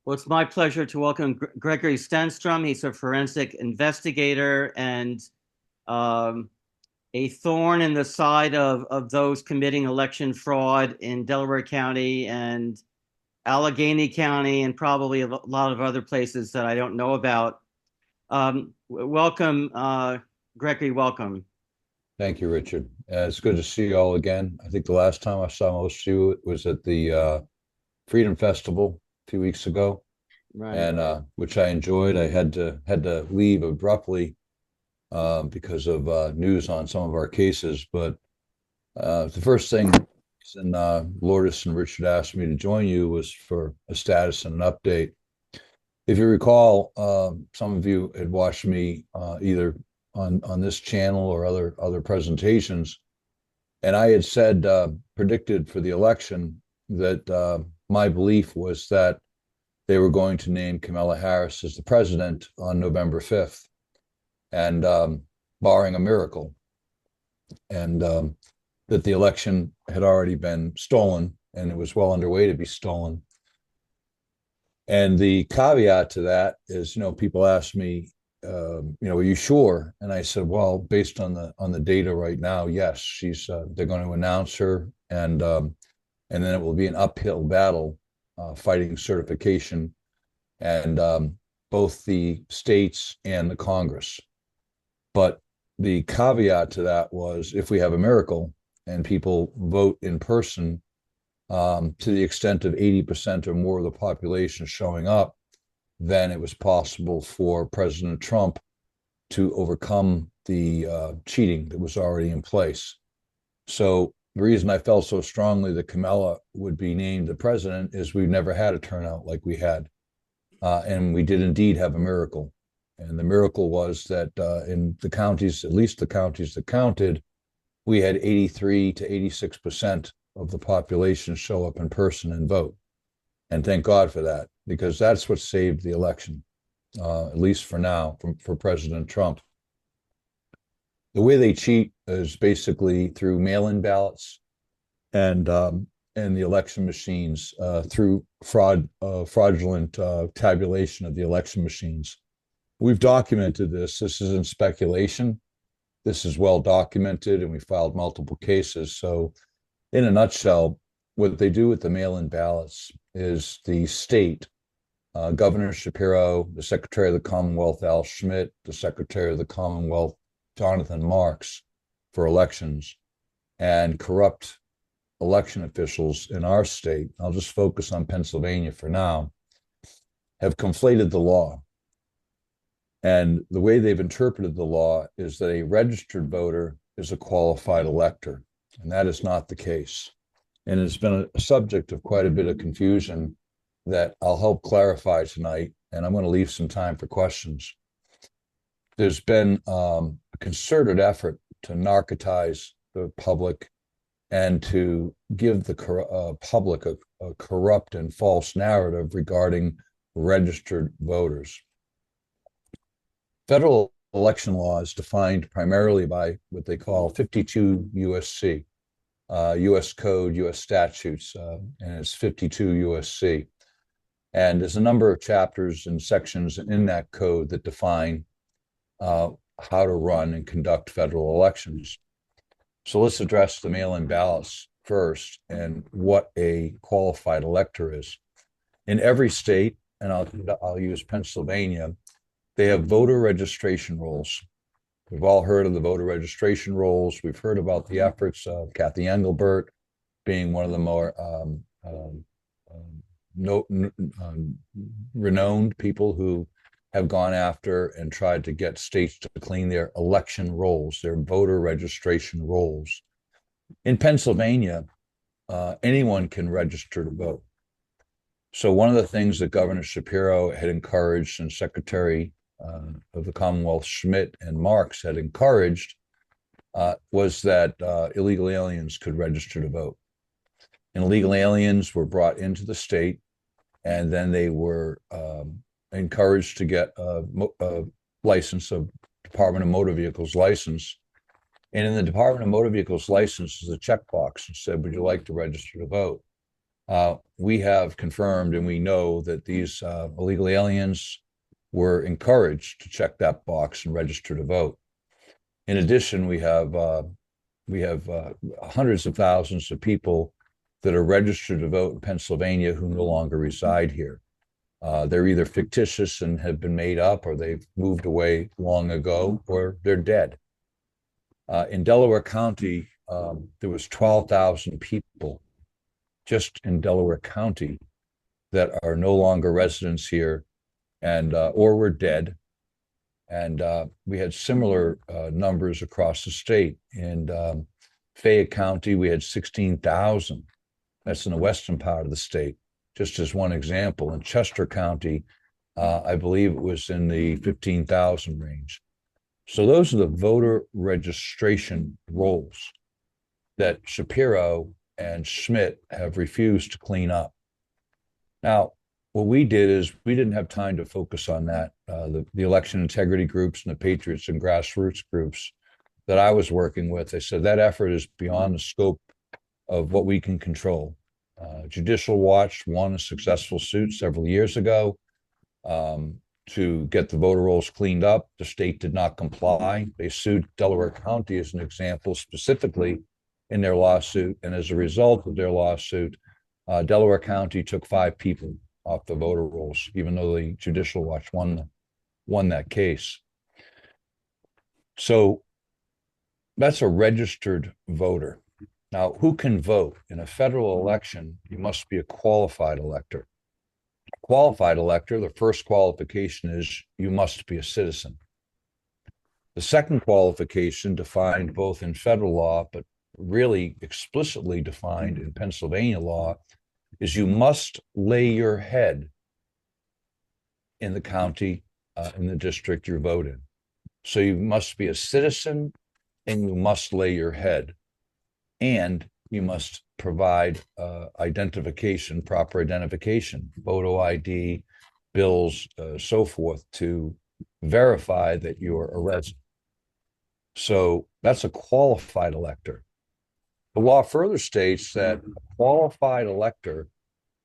Well, it's my pleasure to welcome Gregory Stenstrom. He's a forensic investigator and um, a thorn in the side of those committing election fraud in Delaware County and Allegheny County and probably a lot of other places that I don't know about. Welcome, Gregory, welcome. Thank you, Richard. It's good to see you all again. I think the last time I saw most of you was at the Freedom Festival a few weeks ago, Right. and which I enjoyed. I had to leave abruptly because of news on some of our cases. But the first thing, and Lourdes and Richard asked me to join you was for a status and an update. If you recall, some of you had watched me either on this channel or other presentations, and I had said predicted for the election that my belief was that they were going to name Kamala Harris as the president on November 5th, and barring a miracle, and that the election had already been stolen and it was well underway to be stolen. And the caveat to that is, people ask me, are you sure? And I said, well, based on the data right now, yes, they're going to announce her, and then it will be an uphill battle fighting certification, and both the states and the Congress. But the caveat to that was if we have a miracle and people vote in person, to the extent of 80% or more of the population showing up, then it was possible for President Trump to overcome the cheating that was already in place. So the reason I felt so strongly that Kamala would be named the president is we've never had a turnout like we had. And we did indeed have a miracle. And the miracle was that in the counties, at least the counties that counted, we had 83 to 86% of the population show up in person and vote. And thank God for that, because that's what saved the election, at least for now, for President Trump. The way they cheat is basically through mail-in ballots and the election machines, through fraudulent tabulation of the election machines. We've documented this. This isn't speculation. This is well documented, and we filed multiple cases. So in a nutshell, what they do with the mail-in ballots is the state, Governor Shapiro, the Secretary of the Commonwealth, Al Schmidt, the Secretary of the Commonwealth, Jonathan Marks, for elections, and corrupt election officials in our state, I'll just focus on Pennsylvania for now, have conflated the law. And the way they've interpreted the law is that a registered voter is a qualified elector, and that is not the case. And it's been a subject of quite a bit of confusion that I'll help clarify tonight, and I'm going to leave some time for questions. There's been a concerted effort to narcotize the public and to give the public a corrupt and false narrative regarding registered voters. Federal election law is defined primarily by what they call 52 USC, US Code, US statutes, and it's 52 USC. And there's a number of chapters and sections in that code that define how to run and conduct federal elections. So let's address the mail-in ballots first and what a qualified elector is. In every state, and I'll use Pennsylvania, they have voter registration rolls. We've all heard of the voter registration rolls. We've heard about the efforts of Kathy Engelbert being one of the more renowned people who have gone after and tried to get states to clean their election rolls, their voter registration rolls. In Pennsylvania, anyone can register to vote. So one of the things that Governor Shapiro had encouraged and Secretary of the Commonwealth Schmidt and Marks had encouraged was that illegal aliens could register to vote. And illegal aliens were brought into the state, and then they were encouraged to get a license, of Department of Motor Vehicles license. And in the Department of Motor Vehicles license is a checkbox that said, would you like to register to vote? We have confirmed and we know that these illegal aliens were encouraged to check that box and register to vote. In addition, we have hundreds of thousands of people that are registered to vote in Pennsylvania who no longer reside here. They're either fictitious and have been made up, or they've moved away long ago, or they're dead. In Delaware County, there was 12,000 people just in Delaware County that are no longer residents here and or were dead. And we had similar numbers across the state. In Fayette County, we had 16,000. That's in the western part of the state, just as one example. In Chester County, I believe it was in the 15,000 range. So those are the voter registration rolls that Shapiro and Schmidt have refused to clean up. Now, what we did is we didn't have time to focus on that. The election integrity groups and the patriots and grassroots groups that I was working with, they said that effort is beyond the scope of what we can control. Judicial Watch won a successful suit several years ago to get the voter rolls cleaned up. The state did not comply. They sued Delaware County as an example specifically in their lawsuit. And as a result of their lawsuit, Delaware County took 5 people off the voter rolls, even though the Judicial Watch won that case. So that's a registered voter. Now, who can vote? In a federal election, you must be a qualified elector. A qualified elector, the first qualification is you must be a citizen. The second qualification, defined both in federal law, but really explicitly defined in Pennsylvania law, is you must lay your head in the county, in the district you vote in. So you must be a citizen and you must lay your head. And you must provide identification, proper identification, photo ID, bills, so forth, to verify that you're a resident. So that's a qualified elector. The law further states that a qualified elector,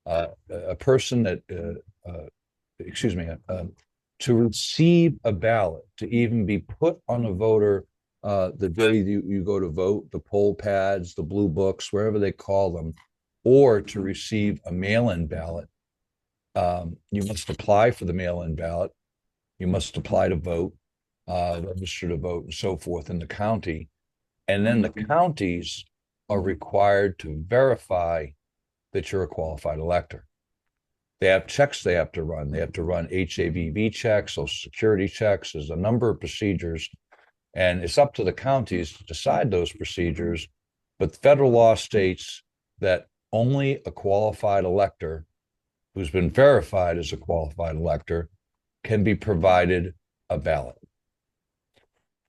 a person that, to receive a ballot, to even be put on a voter the day you go to vote, the poll pads, the blue books, wherever they call them, or to receive a mail-in ballot, you must apply for the mail-in ballot. You must apply to vote, register to vote, and so forth in the county. And then the counties are required to verify that you're a qualified elector. They have checks they have to run. They have to run HAVV checks, Social Security checks. There's a number of procedures. And it's up to the counties to decide those procedures. But federal law states that only a qualified elector who's been verified as a qualified elector can be provided a ballot.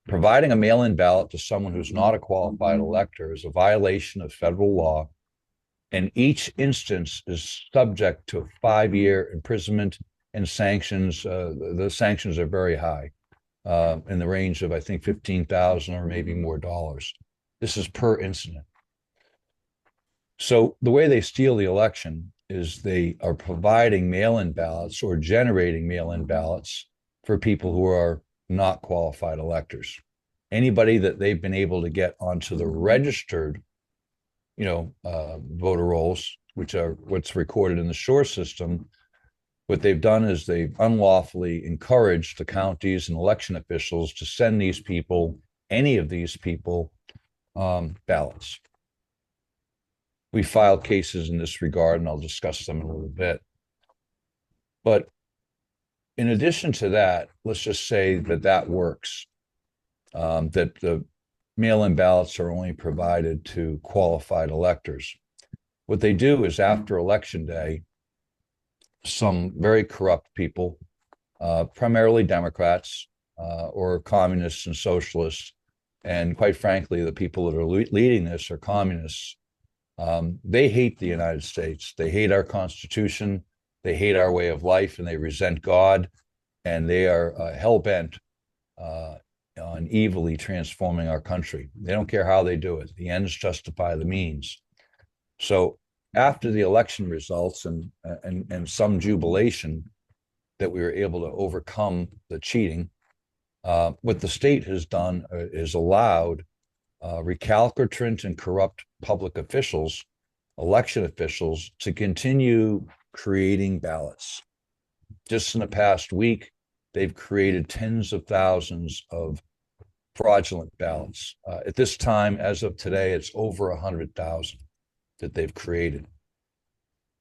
Providing a mail-in ballot to someone who's not a qualified elector is a violation of federal law, and each instance is subject to a 5-year imprisonment and sanctions. The sanctions are very high. In the range of, I think, $15,000 or maybe more dollars. This is per incident. So the way they steal the election is they are providing mail-in ballots or generating mail-in ballots for people who are not qualified electors. Anybody that they've been able to get onto the registered, voter rolls, which are what's recorded in the SURE system, what they've done is they've unlawfully encouraged the counties and election officials to send these people, any of these people, ballots. We filed cases in this regard, and I'll discuss them in a little bit. But in addition to that, let's just say that works, that the mail-in ballots are only provided to qualified electors. What they do is after Election Day, some very corrupt people, primarily Democrats or communists and socialists, and quite frankly, the people that are leading this are communists. They hate the United States. They hate our Constitution. They hate our way of life, and they resent God. And they are hell-bent on evilly transforming our country. They don't care how they do it. The ends justify the means. So after the election results and some jubilation that we were able to overcome the cheating, what the state has done is allowed recalcitrant and corrupt public officials, election officials, to continue creating ballots. Just in the past week, they've created tens of thousands of fraudulent ballots. At this time, as of today, it's over 100,000 that they've created.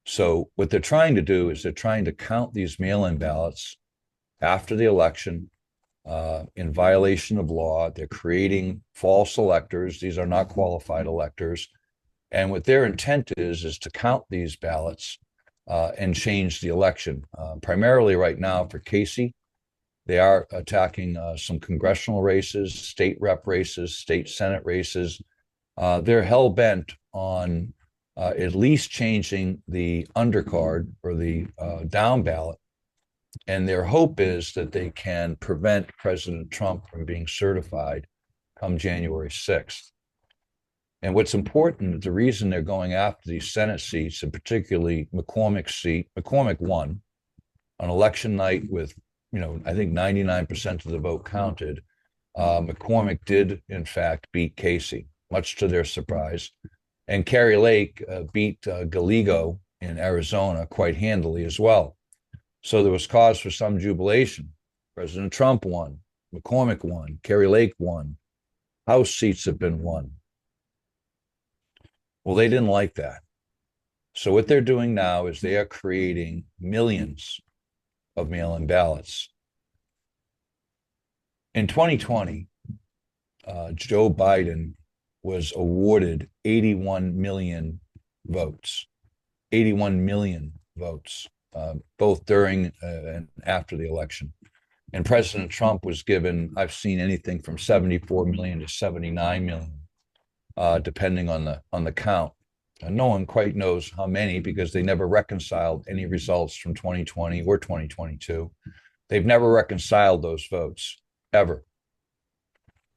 So what they're trying to do is they're trying to count these mail-in ballots after the election in violation of law. They're creating false electors. These are not qualified electors. And what their intent is to count these ballots and change the election. Primarily right now for Casey, they are attacking some congressional races, state rep races, state senate races. They're hell-bent on at least changing the undercard or the down ballot. And their hope is that they can prevent President Trump from being certified come January 6th. And what's important, the reason they're going after these Senate seats, and particularly McCormick's seat, McCormick won on election night with, I think 99% of the vote counted. McCormick did, in fact, beat Casey, much to their surprise. And Kari Lake beat Gallego in Arizona quite handily as well. So there was cause for some jubilation. President Trump won, McCormick won, Kari Lake won, House seats have been won. Well, they didn't like that. So what they're doing now is they are creating millions of mail-in ballots. In 2020, Joe Biden was awarded 81 million votes, 81 million votes, both during and after the election. And President Trump was given, I've seen anything from 74 million to 79 million, depending on the count. And no one quite knows how many because they never reconciled any results from 2020 or 2022. They've never reconciled those votes, ever.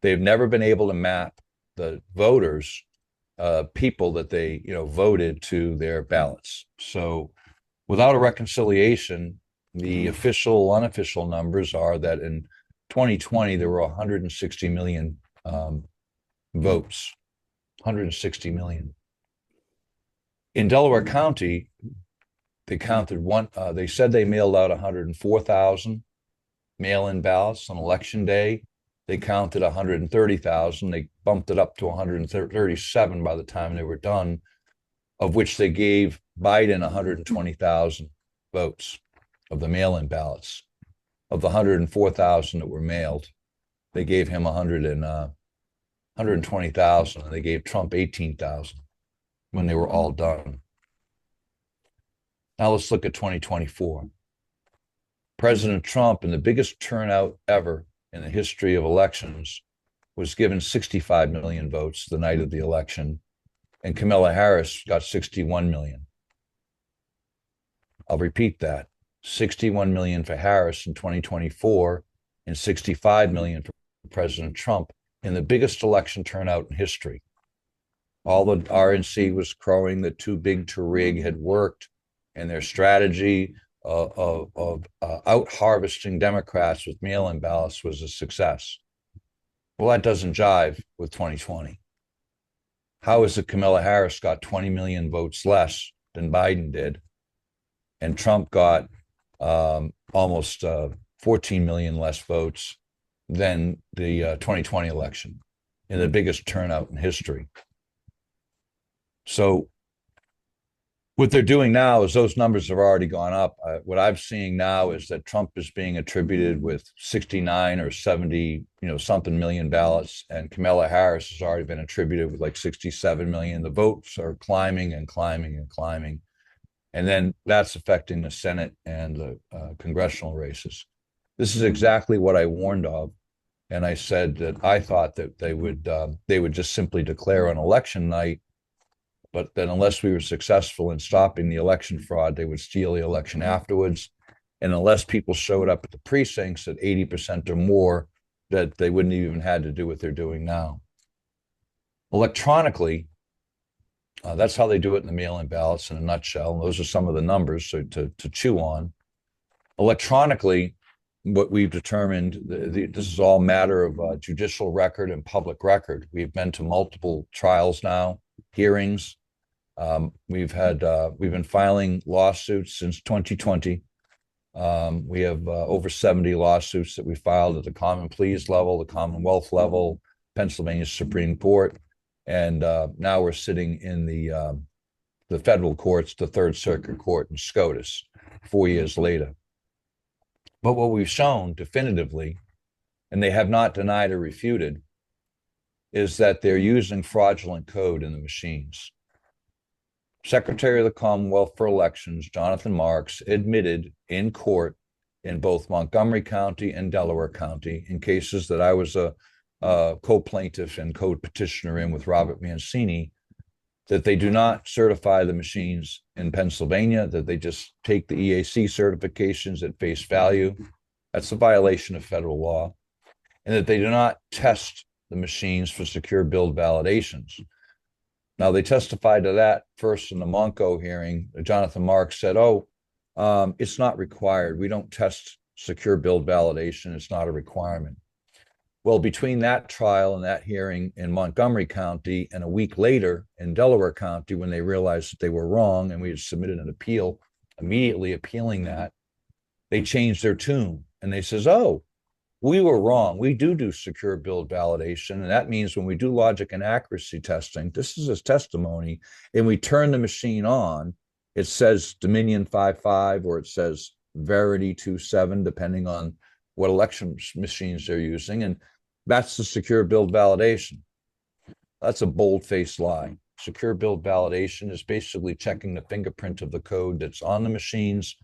They've never been able to map the voters, people that they voted to their ballots. So without a reconciliation, the official, unofficial numbers are that in 2020, there were 160 million votes, 160 million. In Delaware County, they counted they said they mailed out 104,000 mail-in ballots on election day. They counted 130,000. They bumped it up to 137 by the time they were done, of which they gave Biden 120,000 votes of the mail-in ballots. Of the 104,000 that were mailed, they gave him 120,000, and they gave Trump 18,000 when they were all done. Now let's look at 2024. President Trump, in the biggest turnout ever in the history of elections, was given 65 million votes the night of the election, and Kamala Harris got 61 million. I'll repeat that. 61 million for Harris in 2024 and 65 million for President Trump in the biggest election turnout in history. All the RNC was crowing that too big to rig had worked, and their strategy of out harvesting Democrats with mail-in ballots was a success. Well, that doesn't jive with 2020. How is it Kamala Harris got 20 million votes less than Biden did, and Trump got almost 14 million less votes than the 2020 election in the biggest turnout in history? So what they're doing now is those numbers have already gone up. What I'm seeing now is that Trump is being attributed with 69 or 70, something million ballots, and Kamala Harris has already been attributed with like 67 million. The votes are climbing and climbing and climbing. And then that's affecting the Senate and the congressional races. This is exactly what I warned of. And I said that I thought that they would just simply declare on election night, but then unless we were successful in stopping the election fraud, they would steal the election afterwards. And unless people showed up at the precincts at 80% or more, that they wouldn't even had to do what they're doing now. Electronically, That's how they do it in the mail-in ballots in a nutshell. And those are some of the numbers to chew on. Electronically, what we've determined, this is all matter of judicial record and public record. We've been to multiple trials now, hearings. We've been filing lawsuits since 2020. We have over 70 lawsuits that we filed at the common pleas level, the Commonwealth level, Pennsylvania Supreme Court, and now we're sitting in the federal courts, the Third Circuit Court in SCOTUS, 4 years later. But what we've shown definitively, and they have not denied or refuted, is that they're using fraudulent code in the machines. Secretary of the Commonwealth for Elections, Jonathan Marks, admitted in court in both Montgomery County and Delaware County, in cases that I was a co-plaintiff and co-petitioner in with Robert Mancini, that they do not certify the machines in Pennsylvania, that they just take the EAC certifications at face value. That's a violation of federal law. And that they do not test the machines for secure build validations. Now, they testified to that first in the Monco hearing. Jonathan Marks said, it's not required. We don't test secure build validation. It's not a requirement. Well, between that trial and that hearing in Montgomery County and a week later in Delaware County, when they realized that they were wrong and we had submitted an appeal, immediately appealing that, they changed their tune. And they says, we were wrong. We do secure build validation. And that means when we do logic and accuracy testing, this is his testimony, and we turn the machine on, it says Dominion 5.5 or it says Verity 2.7, depending on what election machines they're using. And that's the secure build validation. That's a bold-faced lie. Secure build validation is basically checking the fingerprint of the code that's on the machines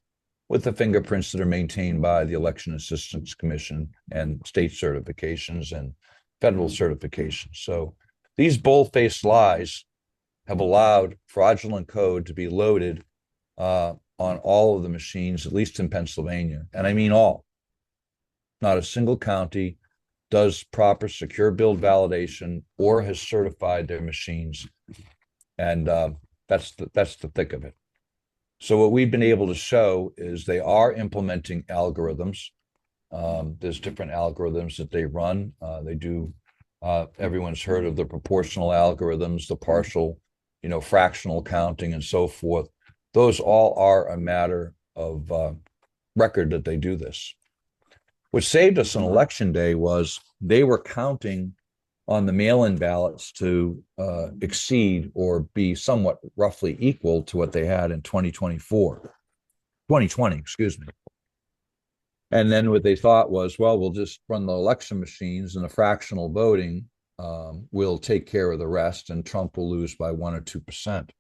with the fingerprints that are maintained by the Election Assistance Commission and state certifications and federal certifications. So these bold-faced lies have allowed fraudulent code to be loaded on all of the machines, at least in Pennsylvania. And I mean all. Not a single county does proper secure build validation or has certified their machines. And that's the thick of it. So what we've been able to show is they are implementing algorithms. There's different algorithms that they run. They do, everyone's heard of the proportional algorithms, the partial, fractional counting and so forth. Those all are a matter of record that they do this. What saved us on election day was they were counting on the mail-in ballots to exceed or be somewhat roughly equal to what they had in 2020, excuse me. And then what they thought was, well, we'll just run the election machines and the fractional voting will take care of the rest and Trump will lose by 1 or 2%.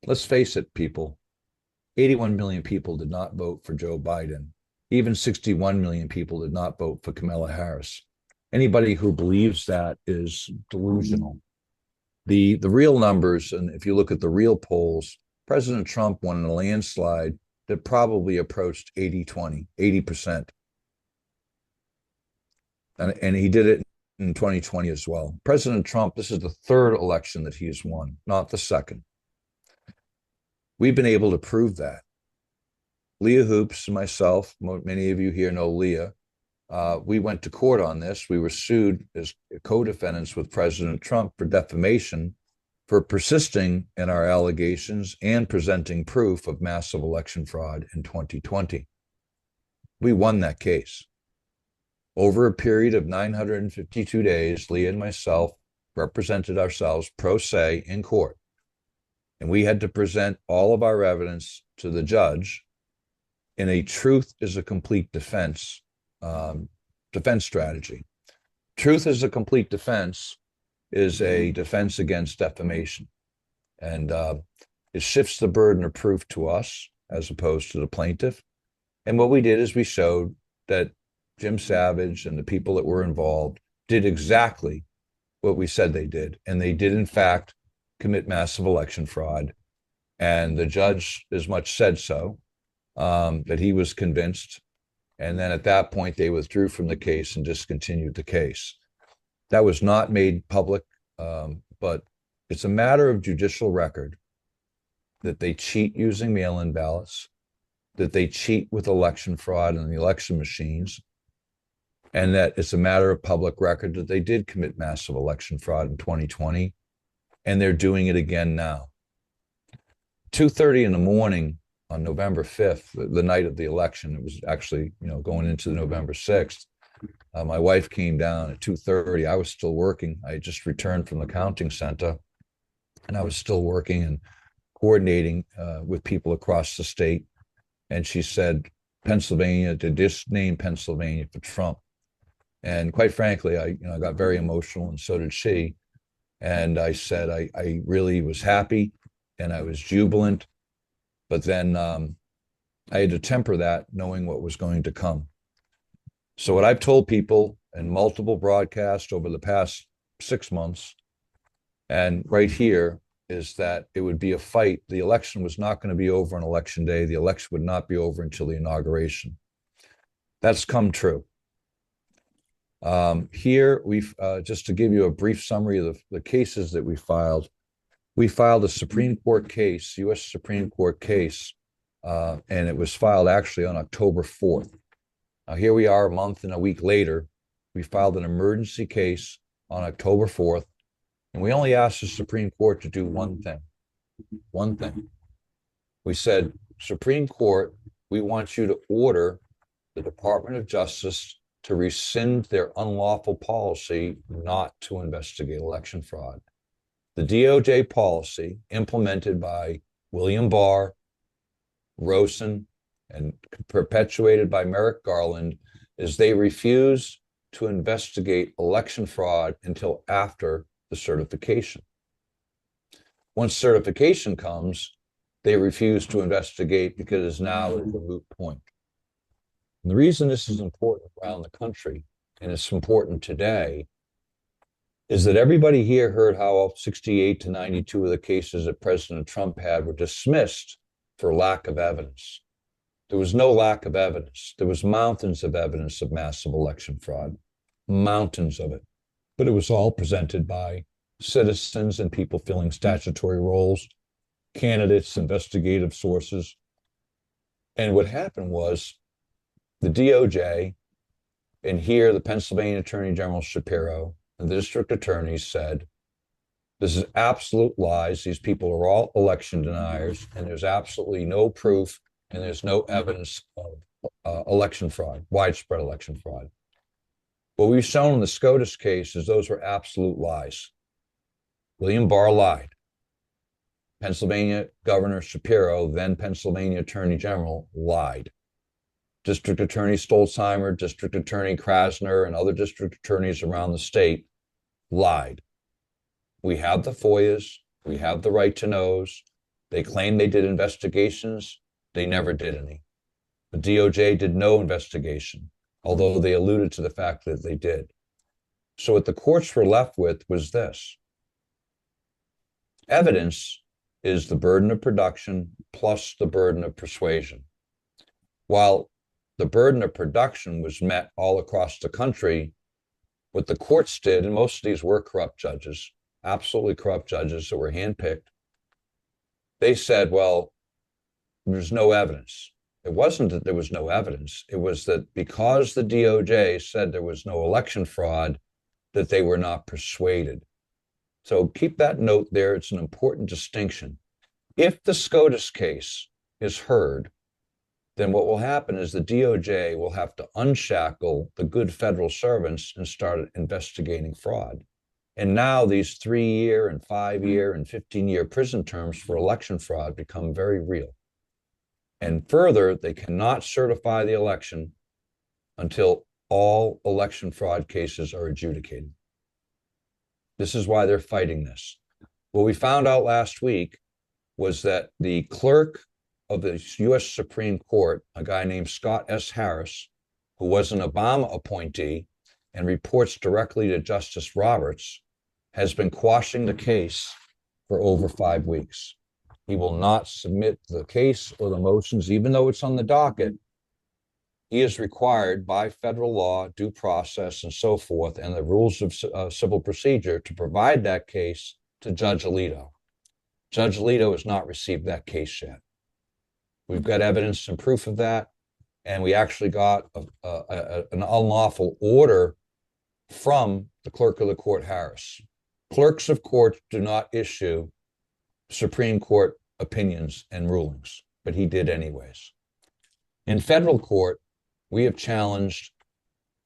Let's face it, people, 81 million people did not vote for Joe Biden. Even 61 million people did not vote for Kamala Harris. Anybody who believes that is delusional. The real numbers, and if you look at the real polls, President Trump won in a landslide that probably approached 80%. And he did it in 2020 as well. President Trump, this is the third election that he has won, not the second. We've been able to prove that. Leah Hoops and myself, many of you here know Leah, we went to court on this. We were sued as co-defendants with President Trump for defamation for persisting in our allegations and presenting proof of massive election fraud in 2020. We won that case. Over a period of 952 days, Leah and myself represented ourselves pro se in court. And we had to present all of our evidence to the judge in a truth is a complete defense strategy. Truth is a complete defense is a defense against defamation. And it shifts the burden of proof to us as opposed to the plaintiff. And what we did is we showed that Jim Savage and the people that were involved did exactly what we said they did. And they did, in fact, commit massive election fraud. And the judge as much said so, that he was convinced. And then at that point, they withdrew from the case and discontinued the case. That was not made public, but it's a matter of judicial record that they cheat using mail-in ballots, that they cheat with election fraud in the election machines, and that it's a matter of public record that they did commit massive election fraud in 2020, and they're doing it again now. 2:30 in the morning on November 5th, the night of the election, it was actually, going into the November 6th. My wife came down at 2:30. I was still working. I had just returned from the counting center, and I was still working and coordinating with people across the state. And she said, Pennsylvania, did this name Pennsylvania for Trump? And quite frankly, I got very emotional, and so did she. And I said, I really was happy and I was jubilant. But then I had to temper that, knowing what was going to come. So what I've told people in multiple broadcasts over the past 6 months, and right here, is that it would be a fight. The election was not going to be over on election day. The election would not be over until the inauguration. That's come true. Here, we've just to give you a brief summary of the cases that we filed a Supreme Court case, U.S. Supreme Court case, and it was filed actually on October 4th. Now, here we are a month and a week later. We filed an emergency case on October 4th, and we only asked the Supreme Court to do one thing. One thing. We said, Supreme Court, we want you to order the Department of Justice to rescind their unlawful policy not to investigate election fraud. The DOJ policy, implemented by William Barr, Rosen, and perpetuated by Merrick Garland, is they refuse to investigate election fraud until after the certification. Once certification comes, they refuse to investigate because it's now a moot point. And the reason this is important around the country, and it's important today, is that everybody here heard how 68 to 92 of the cases that President Trump had were dismissed for lack of evidence. There was no lack of evidence. There was mountains of evidence of massive election fraud, mountains of it. But it was all presented by citizens and people filling statutory roles, candidates, investigative sources. And what happened was the DOJ, and here the Pennsylvania Attorney General Shapiro and the district attorneys said, this is absolute lies. These people are all election deniers, and there's absolutely no proof, and there's no evidence of election fraud, widespread election fraud. What we've shown in the SCOTUS case is those were absolute lies. William Barr lied. Pennsylvania Governor Shapiro, then Pennsylvania Attorney General, lied. District Attorney Stolzheimer, District Attorney Krasner, and other district attorneys around the state lied. We have the FOIAs. We have the right to knows. They claim they did investigations. They never did any. The DOJ did no investigation, although they alluded to the fact that they did. So what the courts were left with was this. Evidence is the burden of production plus the burden of persuasion. While the burden of production was met all across the country, what the courts did, and most of these were corrupt judges, absolutely corrupt judges that were handpicked, they said, well, there's no evidence. It wasn't that there was no evidence. It was that because the DOJ said there was no election fraud, that they were not persuaded. So keep that note there. It's an important distinction. If the SCOTUS case is heard, then what will happen is the DOJ will have to unshackle the good federal servants and start investigating fraud. And now these 3-year and 5-year and 15-year prison terms for election fraud become very real. And further, they cannot certify the election until all election fraud cases are adjudicated. This is why they're fighting this. What we found out last week was that the clerk of the U.S. Supreme Court, a guy named Scott S. Harris, who was an Obama appointee and reports directly to Justice Roberts, has been quashing the case for over 5 weeks. He will not submit the case or the motions, even though it's on the docket. He is required by federal law, due process, and so forth, and the rules of civil procedure to provide that case to Judge Alito. Judge Alito has not received that case yet. We've got evidence and proof of that, and we actually got an unlawful order from the clerk of the court, Harris. Clerks of courts do not issue Supreme Court opinions and rulings, but he did anyways. In federal court, we have challenged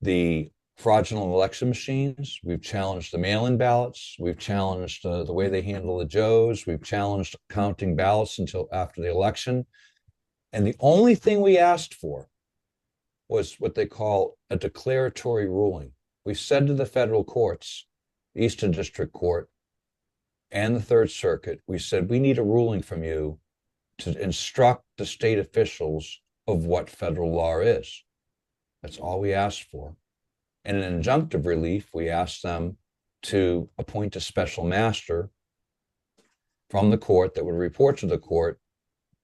the fraudulent election machines. We've challenged the mail-in ballots. We've challenged the way they handle the Joes. We've challenged counting ballots until after the election. And the only thing we asked for was what they call a declaratory ruling. We said to the federal courts, Eastern District Court and the Third Circuit, we said, we need a ruling from you to instruct the state officials of what federal law is. That's all we asked for. And in injunctive relief, we asked them to appoint a special master from the court that would report to the court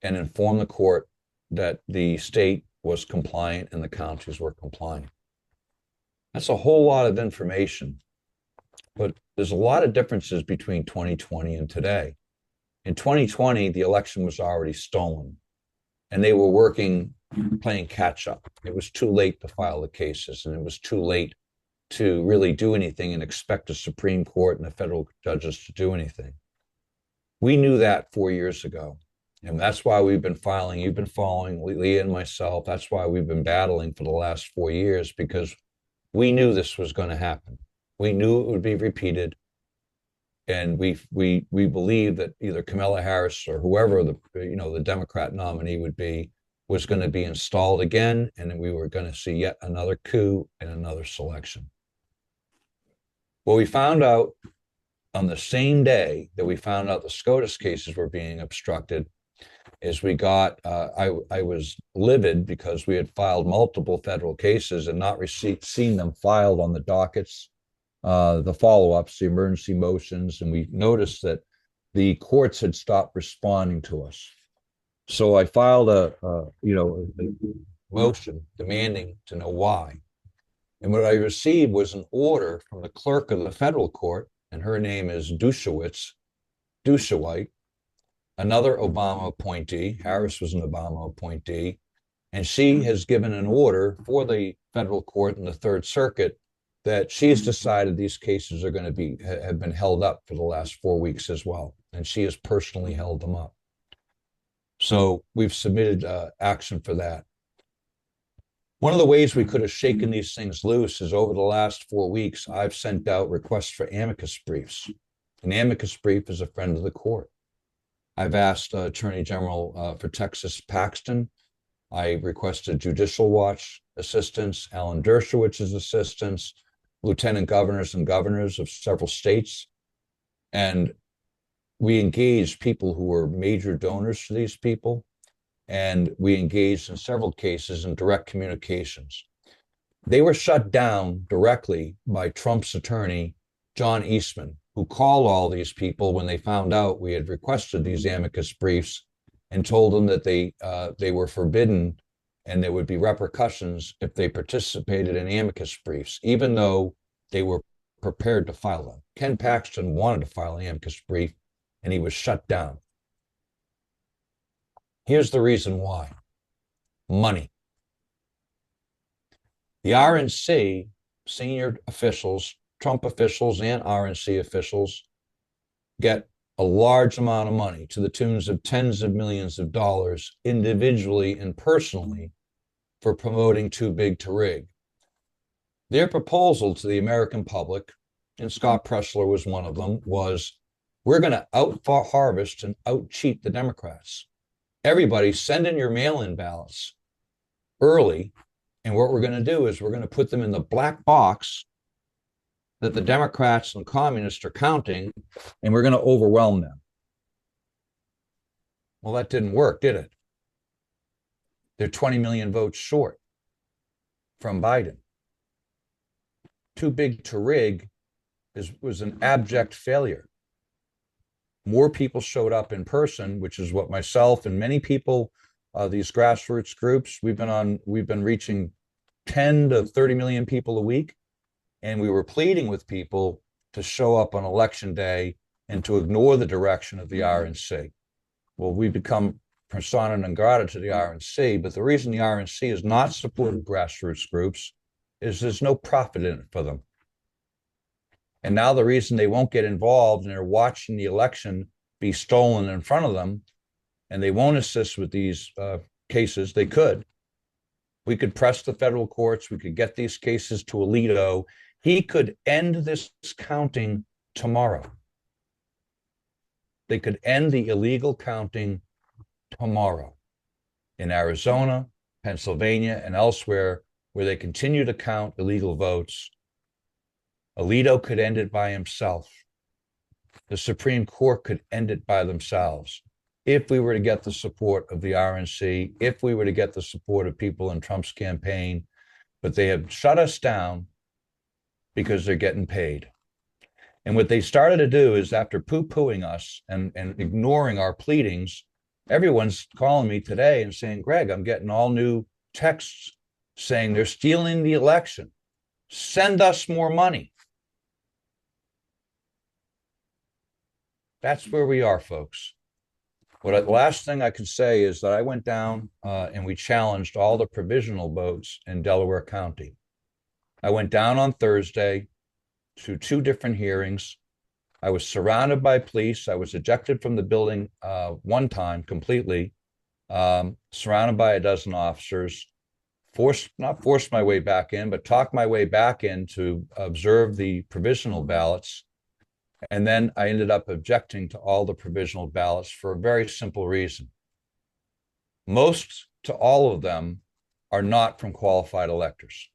and inform the court that the state was compliant and the counties were compliant. That's a whole lot of information, but there's a lot of differences between 2020 and today. In 2020, the election was already stolen, and they were playing catch up. It was too late to file the cases, and it was too late to really do anything and expect the Supreme Court and the federal judges to do anything. We knew that 4 years ago. And that's why we've been filing, you've been following, Leah and myself. That's why we've been battling for the last 4 years, because we knew this was going to happen. We knew it would be repeated. And we believed that either Kamala Harris or whoever the Democrat nominee would be was going to be installed again. And then we were going to see yet another coup and another selection. Well, we found out on the same day that we found out the SCOTUS cases were being obstructed, is we got, I was livid because we had filed multiple federal cases and not seen them filed on the dockets, the follow-ups, the emergency motions, and we noticed that the courts had stopped responding to us. So I filed a motion demanding to know why. And what I received was an order from the clerk of the federal court, and her name is Dushawite, another Obama appointee. Harris was an Obama appointee, and she has given an order for the federal court and the Third Circuit that she has decided these cases are going to have been held up for the last 4 weeks as well, and she has personally held them up. So we've submitted action for that. One of the ways we could have shaken these things loose is over the last 4 weeks, I've sent out requests for amicus briefs. An amicus brief is a friend of the court. I've asked Attorney General for Texas Paxton. I requested Judicial Watch assistance, Alan Dershowitz's assistance, lieutenant governors and governors of several states. And we engaged people who were major donors to these people. And we engaged in several cases in direct communications. They were shut down directly by Trump's attorney, John Eastman, who called all these people when they found out we had requested these amicus briefs and told them that they were forbidden and there would be repercussions if they participated in amicus briefs, even though they were prepared to file them. Ken Paxton wanted to file an amicus brief, and he was shut down. Here's the reason why. Money. The RNC, senior officials, Trump officials and RNC officials, get a large amount of money to the tunes of tens of millions of dollars individually and personally for promoting Too Big to Rig. Their proposal to the American public, and Scott Pressler was one of them, was we're going to out-harvest and out-cheat the Democrats. Everybody send in your mail-in ballots early, and what we're going to do is we're going to put them in the black box that the Democrats and communists are counting, and we're going to overwhelm them. Well, that didn't work, did it? They're 20 million votes short from Biden. Too Big to Rig was an abject failure. More people showed up in person, which is what myself and many people, these grassroots groups, we've been reaching 10 to 30 million people a week. And we were pleading with people to show up on election day and to ignore the direction of the RNC. Well, we become persona non grata to the RNC, but the reason the RNC is not supporting grassroots groups is there's no profit in it for them. And now the reason they won't get involved and they're watching the election be stolen in front of them, and they won't assist with these cases, they could. We could press the federal courts. We could get these cases to Alito. He could end this counting tomorrow. They could end the illegal counting tomorrow in Arizona, Pennsylvania, and elsewhere where they continue to count illegal votes. Alito could end it by himself. The Supreme Court could end it by themselves. If we were to get the support of the RNC, if we were to get the support of people in Trump's campaign, but they have shut us down because they're getting paid. And what they started to do is, after poo-pooing us and ignoring our pleadings, everyone's calling me today and saying, Greg, I'm getting all new texts saying they're stealing the election. Send us more money. That's where we are, folks. The last thing I can say is that I went down and we challenged all the provisional votes in Delaware County. I went down on Thursday to 2 different hearings. I was surrounded by police. I was ejected from the building one time completely, surrounded by a dozen officers, not forced my way back in, but talked my way back in to observe the provisional ballots. And then I ended up objecting to all the provisional ballots for a very simple reason. Most to all of them are not from qualified electors.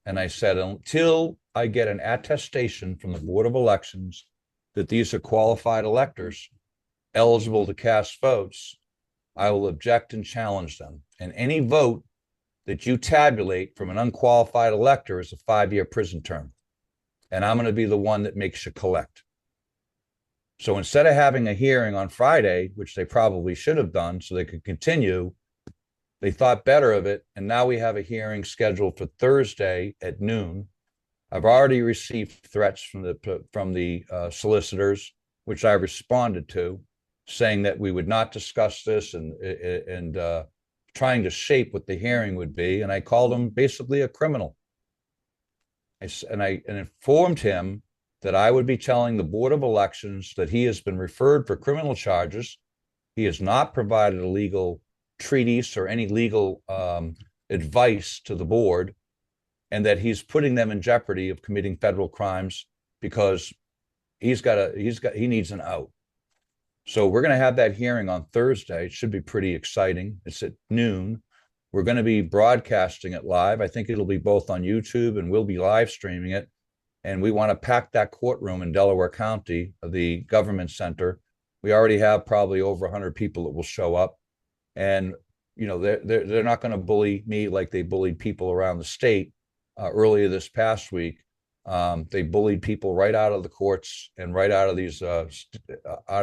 And I said, until I get an attestation from the Board of Elections that these are qualified electors eligible to cast votes, I will object and challenge them. And any vote that you tabulate from an unqualified elector is a 5-year prison term. And I'm going to be the one that makes you collect. So instead of having a hearing on Friday, which they probably should have done so they could continue, they thought better of it. And now we have a hearing scheduled for Thursday at noon. I've already received threats from the solicitors, which I responded to, saying that we would not discuss this and trying to shape what the hearing would be. And I called him basically a criminal. I informed him that I would be telling the Board of Elections that he has been referred for criminal charges. He has not provided a legal treatise or any legal advice to the board, and that he's putting them in jeopardy of committing federal crimes because he needs an out. So we're going to have that hearing on Thursday. It should be pretty exciting. It's at noon. We're going to be broadcasting it live. I think it'll be both on YouTube, and we'll be live streaming it. And we want to pack that courtroom in Delaware County, the government center. We already have probably over 100 people that will show up. And, they're not going to bully me like they bullied people around the state earlier this past week. They bullied people right out of the courts and right out of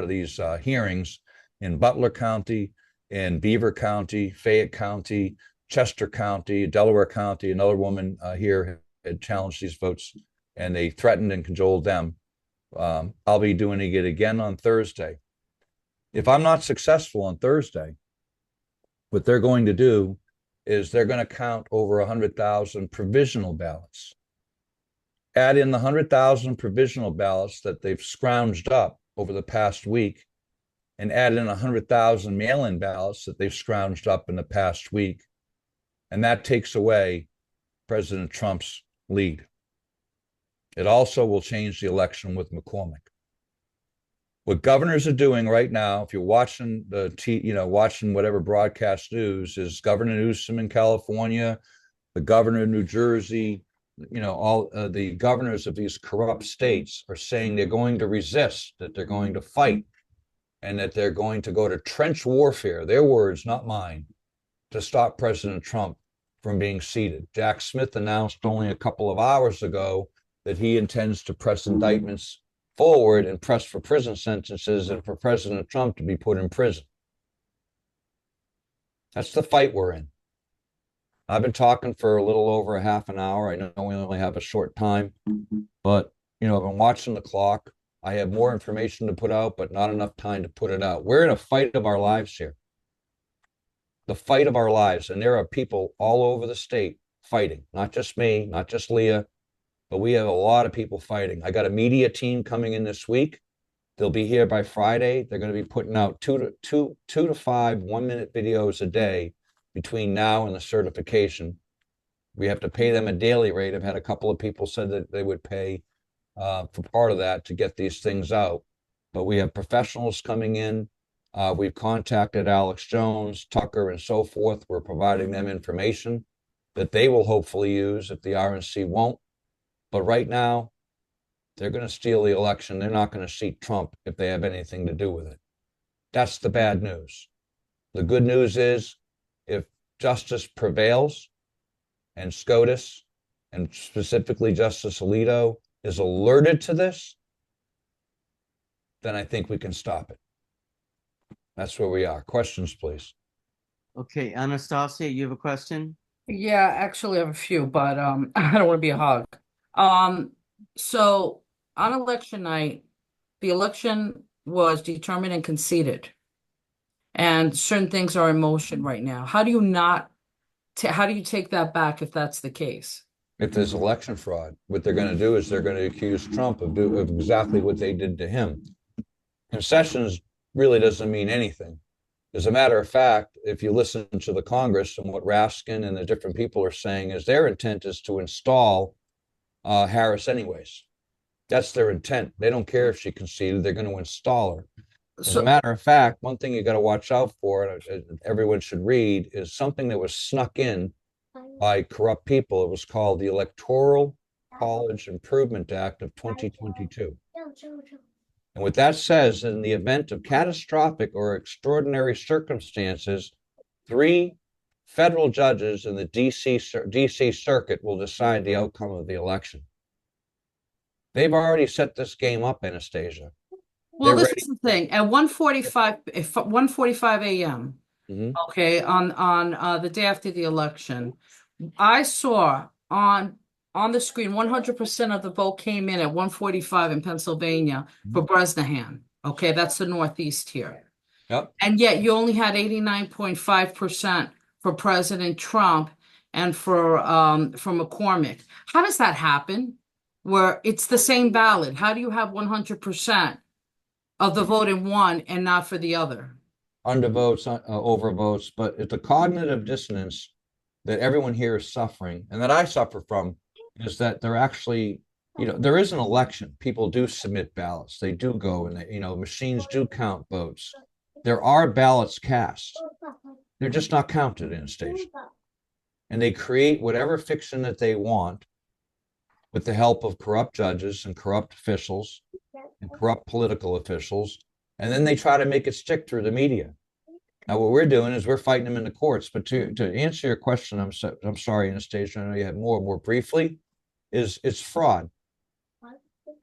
these hearings in Butler County, in Beaver County, Fayette County, Chester County, Delaware County. Another woman here had challenged these votes, and they threatened and cajoled them. I'll be doing it again on Thursday. If I'm not successful on Thursday, what they're going to do is they're going to count over 100,000 provisional ballots. Add in the 100,000 provisional ballots that they've scrounged up over the past week, and add in 100,000 mail-in ballots that they've scrounged up in the past week. And that takes away President Trump's lead. It also will change the election with McCormick. What governors are doing right now, if you're watching watching whatever broadcast news, is Governor Newsom in California, the governor of New Jersey, all the governors of these corrupt states are saying they're going to resist, that they're going to fight, and that they're going to go to trench warfare, their words, not mine, to stop President Trump from being seated. Jack Smith announced only a couple of hours ago that he intends to press indictments forward and press for prison sentences and for President Trump to be put in prison. That's the fight we're in. I've been talking for a little over a half an hour. I know we only have a short time, but I've been watching the clock. I have more information to put out, but not enough time to put it out. We're in a fight of our lives here, the fight of our lives. And there are people all over the state fighting, not just me, not just Leah, but we have a lot of people fighting. I got a media team coming in this week. They'll be here by Friday. They're going to be putting out two to five 1-minute videos a day between now and the certification. We have to pay them a daily rate. I've had a couple of people said that they would pay for part of that to get these things out. But we have professionals coming in. We've contacted Alex Jones, Tucker, and so forth. We're providing them information that they will hopefully use if the RNC won't. But right now, they're going to steal the election. They're not going to seat Trump if they have anything to do with it. That's the bad news. The good news is if justice prevails and SCOTUS, and specifically Justice Alito, is alerted to this, then I think we can stop it. That's where we are. Questions, please. Okay, Anastasia, you have a question? Yeah, actually I have a few, but I don't want to be a hog. So on election night, the election was determined and conceded, and certain things are in motion right now. How do you take that back if that's the case? If there's election fraud, what they're going to do is they're going to accuse Trump of exactly what they did to him. Concessions really doesn't mean anything. As a matter of fact, if you listen to the Congress and what Raskin and the different people are saying, is their intent is to install Harris anyways. That's their intent. They don't care if she conceded, they're going to install her. As a matter of fact, one thing you got to watch out for, and everyone should read, is something that was snuck in by corrupt people. It was called the Electoral College Improvement Act of 2022. And what that says, in the event of catastrophic or extraordinary circumstances, 3 federal judges in the DC circuit will decide the outcome of the election. They've already set this game up, Anastasia. Well, this is the thing. At 1:45 a.m., okay, on the day after the election, I saw on the screen 100% of the vote came in at 1:45 in Pennsylvania for Bresnahan. Okay, that's the Northeast here. Yep. And yet you only had 89.5% for President Trump and for McCormick. How does that happen? Where it's the same ballot. How do you have 100% of the vote in one and not for the other? Undervotes, overvotes, but it's a cognitive dissonance that everyone here is suffering, and that I suffer from, is that they're actually, there is an election. People do submit ballots. They do go and machines do count votes. There are ballots cast. They're just not counted, Anastasia. And they create whatever fiction that they want with the help of corrupt judges and corrupt officials and corrupt political officials. And then they try to make it stick through the media. Now, what we're doing is we're fighting them in the courts. But to answer your question, I'm sorry, Anastasia, I know you have more briefly, it's fraud.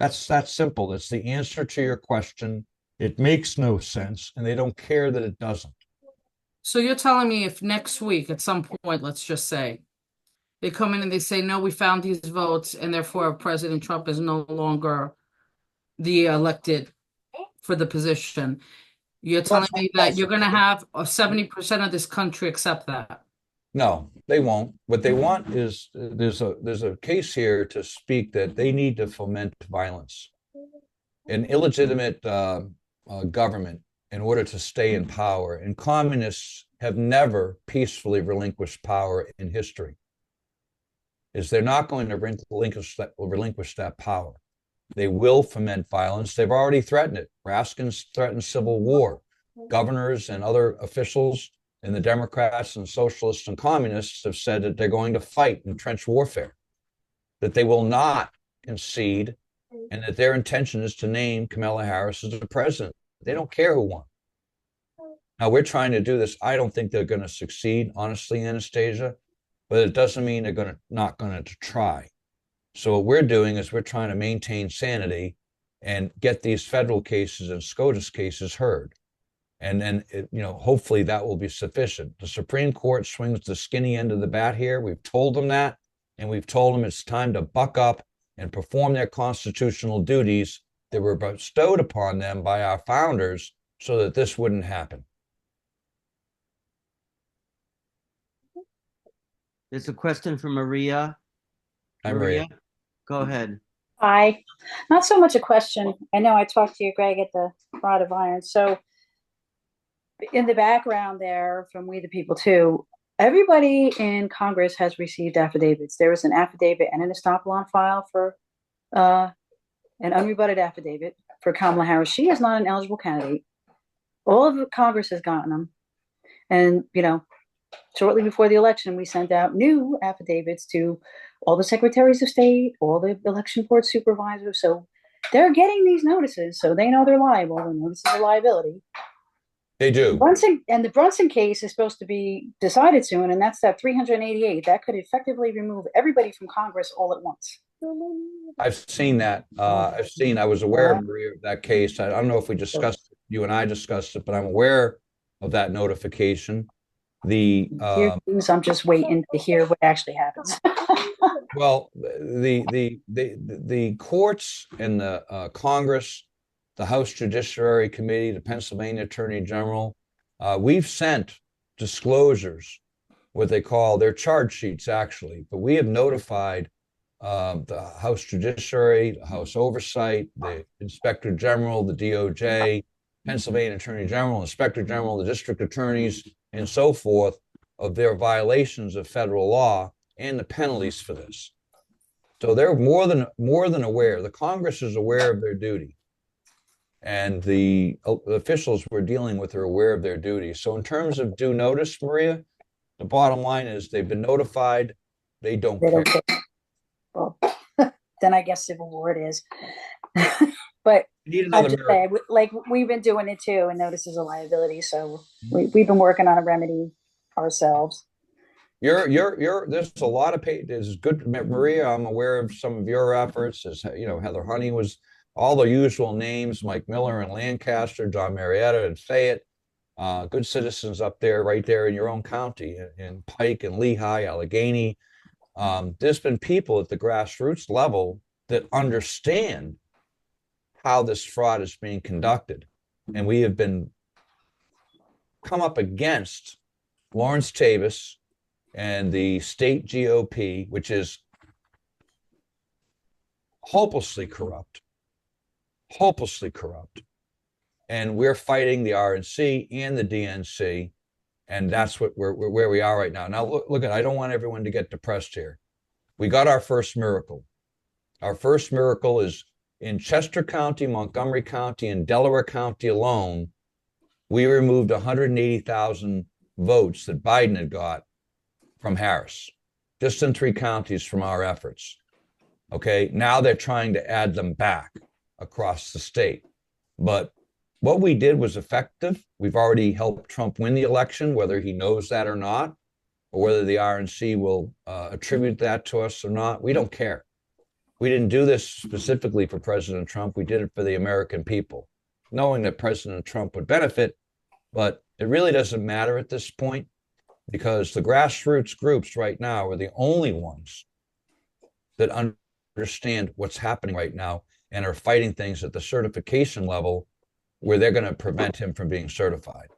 That's that simple. That's the answer to your question. It makes no sense, and they don't care that it doesn't. So you're telling me if next week, at some point, let's just say, they come in and they say, no, we found these votes, and therefore President Trump is no longer the elected for the position. You're telling me that you're going to have 70% of this country accept that? No, they won't. What they want is there's a case here to speak that they need to foment violence. An illegitimate government in order to stay in power, and communists have never peacefully relinquished power in history, is they're not going to relinquish that power. They will foment violence. They've already threatened it. Raskin's threatened civil war. Governors and other officials in the Democrats and socialists and communists have said that they're going to fight in trench warfare, that they will not concede, and that their intention is to name Kamala Harris as the president. They don't care who won. Now, we're trying to do this. I don't think they're going to succeed, honestly, Anastasia, but it doesn't mean they're not going to try. So what we're doing is we're trying to maintain sanity and get these federal cases and SCOTUS cases heard. And then, hopefully that will be sufficient. The Supreme Court swings the skinny end of the bat here. We've told them that, and we've told them it's time to buck up and perform their constitutional duties that were bestowed upon them by our founders so that this wouldn't happen. There's a question from Maria. Hi, Maria. Go ahead. Hi. Not so much a question. I know I talked to you, Greg, at the Rod of Iron. So in the background there from We the People too, everybody in Congress has received affidavits. There was an affidavit and an estoppel on file for an unrebutted affidavit for Kamala Harris. She is not an eligible candidate. All of Congress has gotten them. And, you know, shortly before the election, we sent out new affidavits to all the secretaries of state, all the election board supervisors. So they're getting these notices, so they know they're liable. The notices of liability. They do. The Brunson case is supposed to be decided soon, and that's that 388. That could effectively remove everybody from Congress all at once. I've seen that. I was aware, Maria, of that case. I don't know if we discussed it, you and I discussed it, but I'm aware of that notification. I'm just waiting to hear what actually happens. Well, the courts and the Congress, the House Judiciary Committee, the Pennsylvania Attorney General, we've sent disclosures, what they call their charge sheets, actually, but we have notified the House Judiciary, the House Oversight, the Inspector General, the DOJ, Pennsylvania Attorney General, Inspector General, the district attorneys, and so forth, of their violations of federal law and the penalties for this. So they're more than aware. The Congress is aware of their duty, and the officials we're dealing with are aware of their duty. So in terms of due notice, Maria, the bottom line is they've been notified. They don't care. Well, then I guess civil war it is. But I just say, like, we've been doing it too, and notices of liability. So we've been working on a remedy ourselves. There's a lot of pages. Good, Maria. I'm aware of some of your efforts. As you know, Heather Honey was all the usual names: Mike Miller in Lancaster, John Marietta in Fayette. Good citizens up there, right there in your own county, in Pike and Lehigh, Allegheny. There's been people at the grassroots level that understand how this fraud is being conducted. And we have been come up against Lawrence Tavis and the state GOP, which is hopelessly corrupt. And we're fighting the RNC and the DNC. And that's what where we are right now. Now, look, I don't want everyone to get depressed here. We got our first miracle. Our first miracle is in Chester County, Montgomery County, and Delaware County alone. We removed 180,000 votes that Biden had got from Harris, just in 3 counties from our efforts. Okay, now they're trying to add them back across the state. But what we did was effective. We've already helped Trump win the election, whether he knows that or not, or whether the RNC will attribute that to us or not. We don't care. We didn't do this specifically for President Trump. We did it for the American people, knowing that President Trump would benefit. But it really doesn't matter at this point, because the grassroots groups right now are the only ones that understand what's happening right now and are fighting things at the certification level where they're going to prevent him from being certified.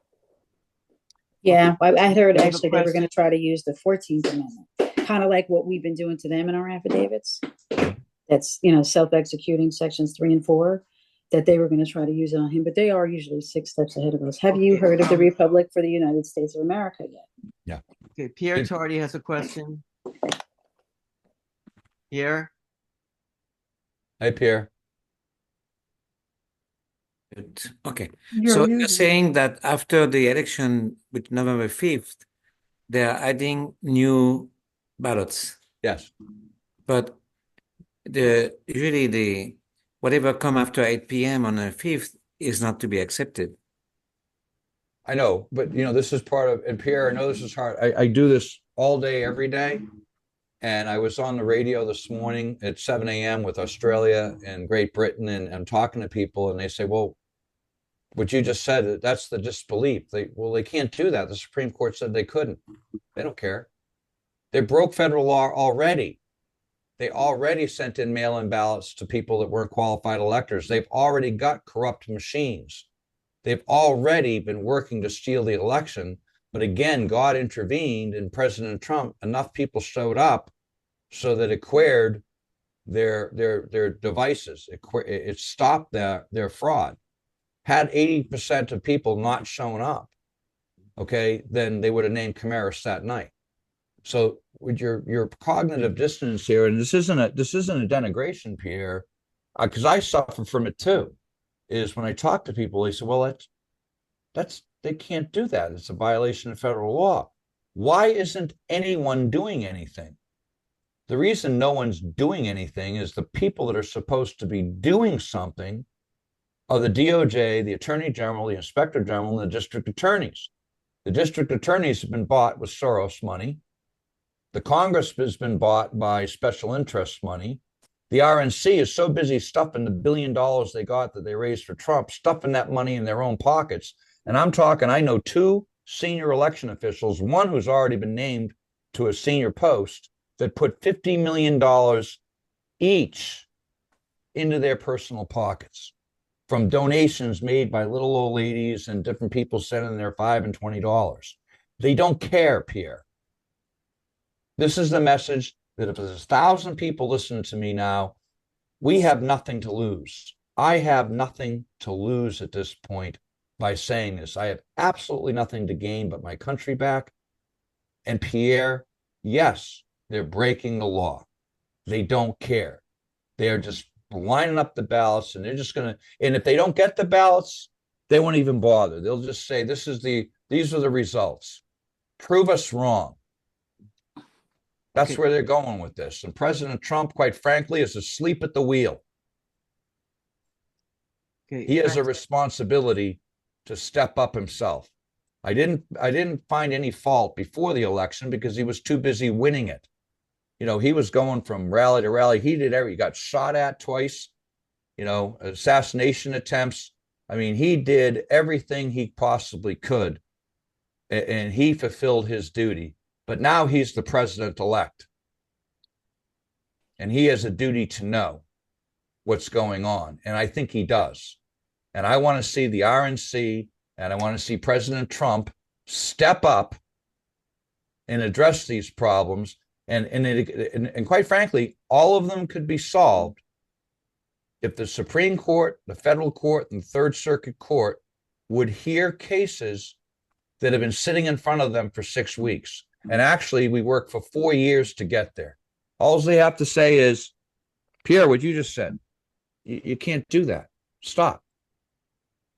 Yeah, I heard actually they were going to try to use the 14th Amendment, kind of like what we've been doing to them in our affidavits. That's, you know, self-executing sections 3 and 4, that they were going to try to use it on him, but they are usually 6 steps ahead of us. Have you heard of the Republic for the United States of America yet? Yeah. Okay, Pierre Tardy has a question. Pierre? Hey, Pierre. Good. Okay. So you're saying that after the election with November 5th, they are adding new ballots. Yes. But usually the whatever come after 8 p.m. on the 5th is not to be accepted. I know, but you know, this is part of, and Pierre, I know this is hard. I do this all day, every day. And I was on the radio this morning at 7 a.m. with Australia and Great Britain, and I'm talking to people, and they say, well, what you just said, that's the disbelief. They can't do that. The Supreme Court said they couldn't. They don't care. They broke federal law already. They already sent in mail-in ballots to people that weren't qualified electors. They've already got corrupt machines. They've already been working to steal the election. But again, God intervened, and President Trump, enough people showed up so that it queered their devices. It stopped their fraud. Had 80% of people not shown up, okay, then they would have named Camaras that night. So with your cognitive dissonance here, and this isn't a denigration, Pierre, because I suffer from it too, is when I talk to people, they say, well, they can't do that. It's a violation of federal law. Why isn't anyone doing anything? The reason no one's doing anything is the people that are supposed to be doing something are the DOJ, the Attorney General, the Inspector General, and the district attorneys. The district attorneys have been bought with Soros money. The Congress has been bought by special interest money. The RNC is so busy stuffing the $1 billion they got that they raised for Trump, stuffing that money in their own pockets. And I'm talking, I know 2 senior election officials, one who's already been named to a senior post, that put $50 million each into their personal pockets from donations made by little old ladies and different people sending their $5 and $20. They don't care, Pierre. This is the message that if there's 1,000 people listening to me now, we have nothing to lose. I have nothing to lose at this point by saying this. I have absolutely nothing to gain but my country back. And Pierre, yes, they're breaking the law. They don't care. They're just lining up the ballots, and they're just going to, and if they don't get the ballots, they won't even bother. They'll just say, these are the results. Prove us wrong. That's Okay. where they're going with this. And President Trump, quite frankly, is asleep at the wheel. Okay. He has a responsibility to step up himself. I didn't find any fault before the election because he was too busy winning it. You know, he was going from rally to rally. He got shot at twice, you know, assassination attempts. I mean, he did everything he possibly could, and he fulfilled his duty. But now he's the president-elect, and he has a duty to know what's going on, and I think he does. And I want to see the RNC, and I want to see President Trump step up and address these problems. And quite frankly, all of them could be solved if the Supreme Court, the federal court, and the Third Circuit Court would hear cases that have been sitting in front of them for 6 weeks. And actually, we worked for 4 years to get there. All they have to say is, Pierre, what you just said, you can't do that. Stop.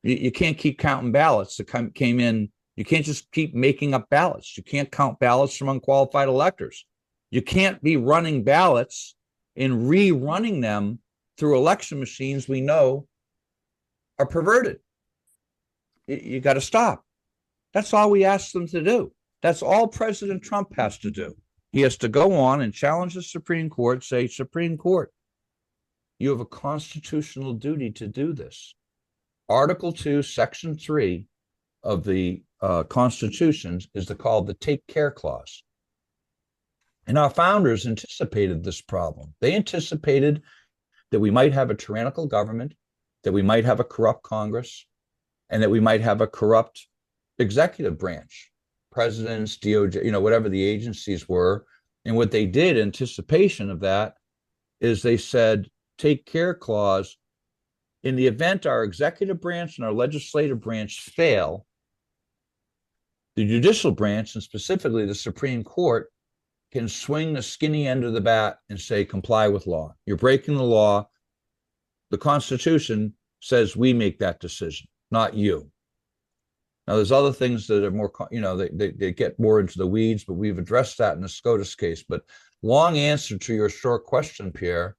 You can't keep counting ballots that came in. You can't just keep making up ballots. You can't count ballots from unqualified electors. You can't be running ballots and rerunning them through election machines we know are perverted. You got to stop. That's all we ask them to do. That's all President Trump has to do. He has to go on and challenge the Supreme Court, say, Supreme Court, you have a constitutional duty to do this. Article 2, Section 3 of the Constitution is called the Take Care Clause. And our founders anticipated this problem. They anticipated that we might have a tyrannical government, that we might have a corrupt Congress, and that we might have a corrupt executive branch, presidents, DOJ, you know, whatever the agencies were. And what they did in anticipation of that is they said, Take Care Clause, in the event our executive branch and our legislative branch fail, the judicial branch, and specifically the Supreme Court, can swing the skinny end of the bat and say, comply with law. You're breaking the law. The Constitution says we make that decision, not you. Now, there's other things that are more, you know, they get more into the weeds, but we've addressed that in the SCOTUS case. But long answer to your short question, Pierre,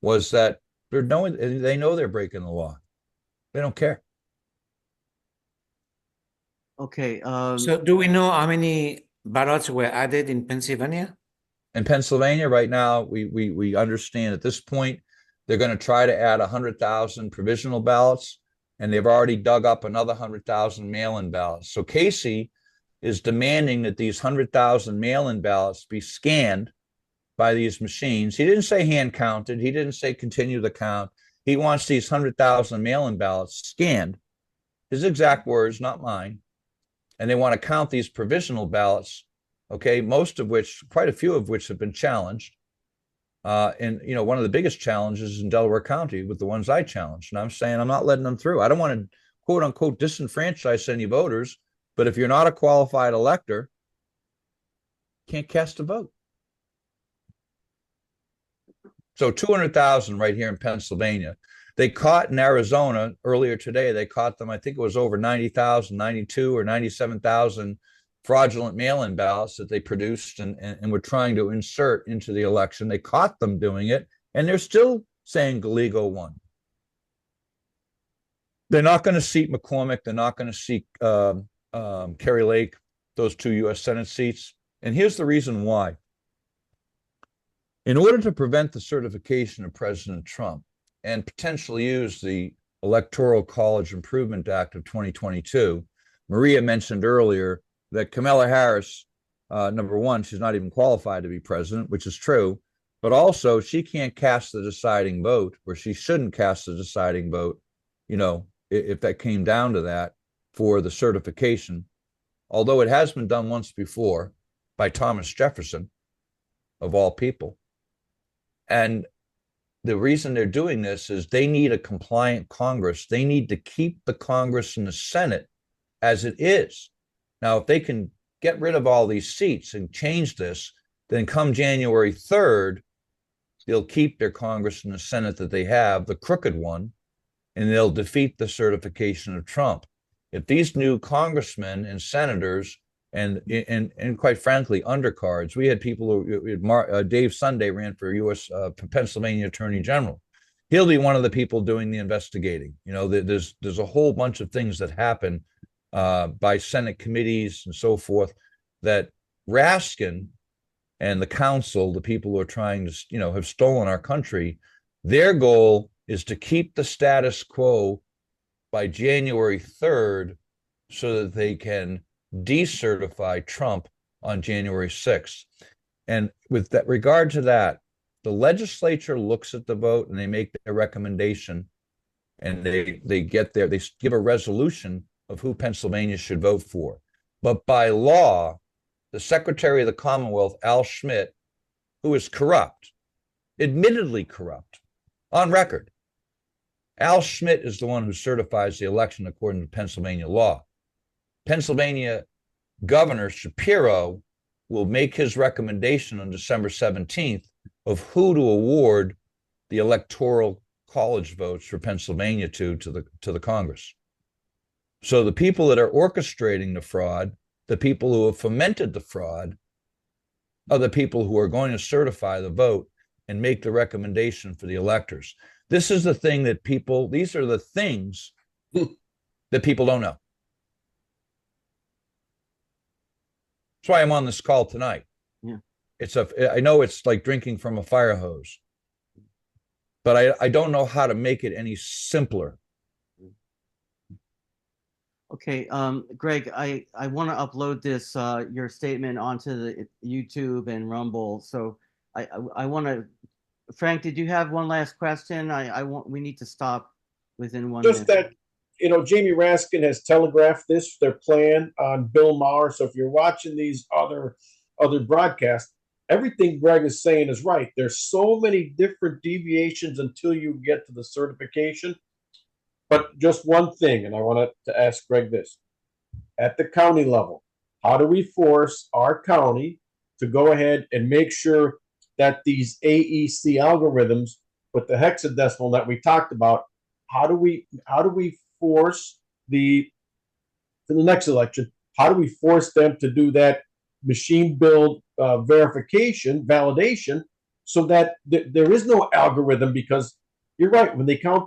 was that they know they're breaking the law. They don't care. Okay. So do we know how many ballots were added in Pennsylvania? In Pennsylvania right now, we understand at this point, they're going to try to add 100,000 provisional ballots, and they've already dug up another 100,000 mail-in ballots. So Casey is demanding that these 100,000 mail-in ballots be scanned, by these machines. He didn't say hand counted. He didn't say continue the count. He wants these 100,000 mail-in ballots scanned. His exact words, not mine. And they want to count these provisional ballots, okay, most of which, quite a few of which have been challenged. And, you know, one of the biggest challenges in Delaware County with the ones I challenged. And I'm saying I'm not letting them through. I don't want to, quote unquote, disenfranchise any voters. But if you're not a qualified elector, you can't cast a vote. So 200,000 right here in Pennsylvania. They caught in Arizona earlier today, they caught them, I think it was over 90,000, 92 or 97,000 fraudulent mail-in ballots that they produced and were trying to insert into the election. They caught them doing it, and they're still saying Gallego won. They're not going to seat McCormick. They're not going to seat Kerry Lake, those 2 U.S. Senate seats. And here's the reason why. In order to prevent the certification of President Trump and potentially use the Electoral College Improvement Act of 2022, Maria mentioned earlier that Kamala Harris, number one, she's not even qualified to be president, which is true, but also she can't cast the deciding vote, or she shouldn't cast the deciding vote, you know, if that came down to that, for the certification, although it has been done once before by Thomas Jefferson, of all people. And the reason they're doing this is they need a compliant Congress. They need to keep the Congress and the Senate as it is. Now, if they can get rid of all these seats and change this, then come January 3rd, they'll keep their Congress and the Senate that they have, the crooked one, and they'll defeat the certification of Trump. If these new congressmen and senators and quite frankly, undercards, we had people who, Dave Sunday ran for U.S. Pennsylvania Attorney General. He'll be one of the people doing the investigating. You know, there's a whole bunch of things that happen by Senate committees and so forth that Raskin and the council, the people who are trying to, you know, have stolen our country, their goal is to keep the status quo by January 3rd so that they can decertify Trump on January 6th. And with that regard to that, the legislature looks at the vote and they make their recommendation, and they get there, they give a resolution of who Pennsylvania should vote for. But by law, the Secretary of the Commonwealth, Al Schmidt, who is corrupt, admittedly corrupt, on record, Al Schmidt is the one who certifies the election according to Pennsylvania law. Pennsylvania Governor Shapiro will make his recommendation on December 17th of who to award the electoral college votes for Pennsylvania to the Congress. So the people that are orchestrating the fraud, the people who have fomented the fraud, are the people who are going to certify the vote and make the recommendation for the electors. This is the thing that people, these are the things that people don't know. That's why I'm on this call tonight. Yeah. I know it's like drinking from a fire hose, but I don't know how to make it any simpler. Okay, Greg, I want to upload this your statement onto the YouTube and Rumble. So I want to, Frank, did you have one last question? We need to stop within 1 minute. Just that, you know, Jamie Raskin has telegraphed this, their plan on Bill Maher. So if you're watching these other broadcasts, everything Greg is saying is right. There's so many different deviations until you get to the certification. But just one thing, and I wanted to ask Greg this. At the county level, how do we force our county to go ahead and make sure that these AEC algorithms with the hexadecimal that we talked about, how do we force for the next election, how do we force them to do that machine build verification, validation, so that there is no algorithm? Because you're right, when they count